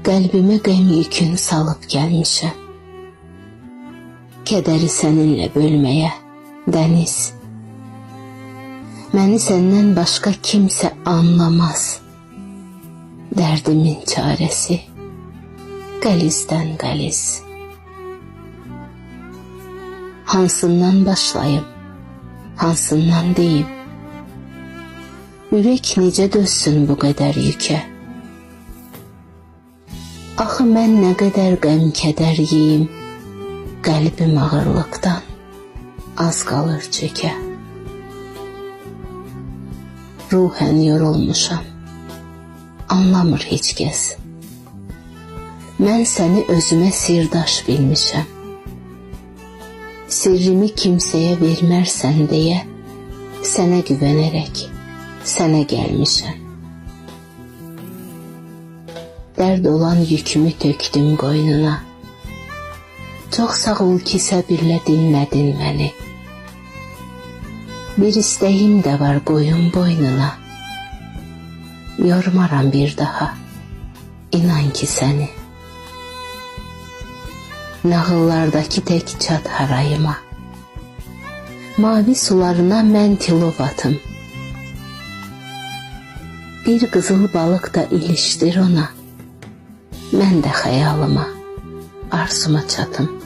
Qəlbimə qəm yükünü salıb gəlmişəm. Kədəri səninlə bölməyə, dəniz. Məni səndən başqa kimsə anlamaz. Dərdimin çarəsi qəlizdən qəliz. Hansından başlayım, hansından deyim? Ürək necə dözsün bu qədər yükə? Axı mən nə qədər qəm kədər yeyim, qəlbim ağırlıqdan az qalır çökə. Ruhən yorulmuşam, anlamır heç kəs. Mən səni özümə sirdaş bilmişəm. Sirrimi kimsəyə vermərsən deyə, sənə güvənərək sənə gəlmişəm. Dərd olan yükümü tökdüm qoynuna. Çox sağ ol ki, səbirlə dinlədin məni. Bir istəyim də var qoyun boynuna. Yormaram bir daha, inan ki səni. Nağıllardakı tək çat harayıma. Mavi sularına mən tilov atım. Bir qızıl balıq da ilişdir ona. Mən də xəyalıma, arzuma çatım.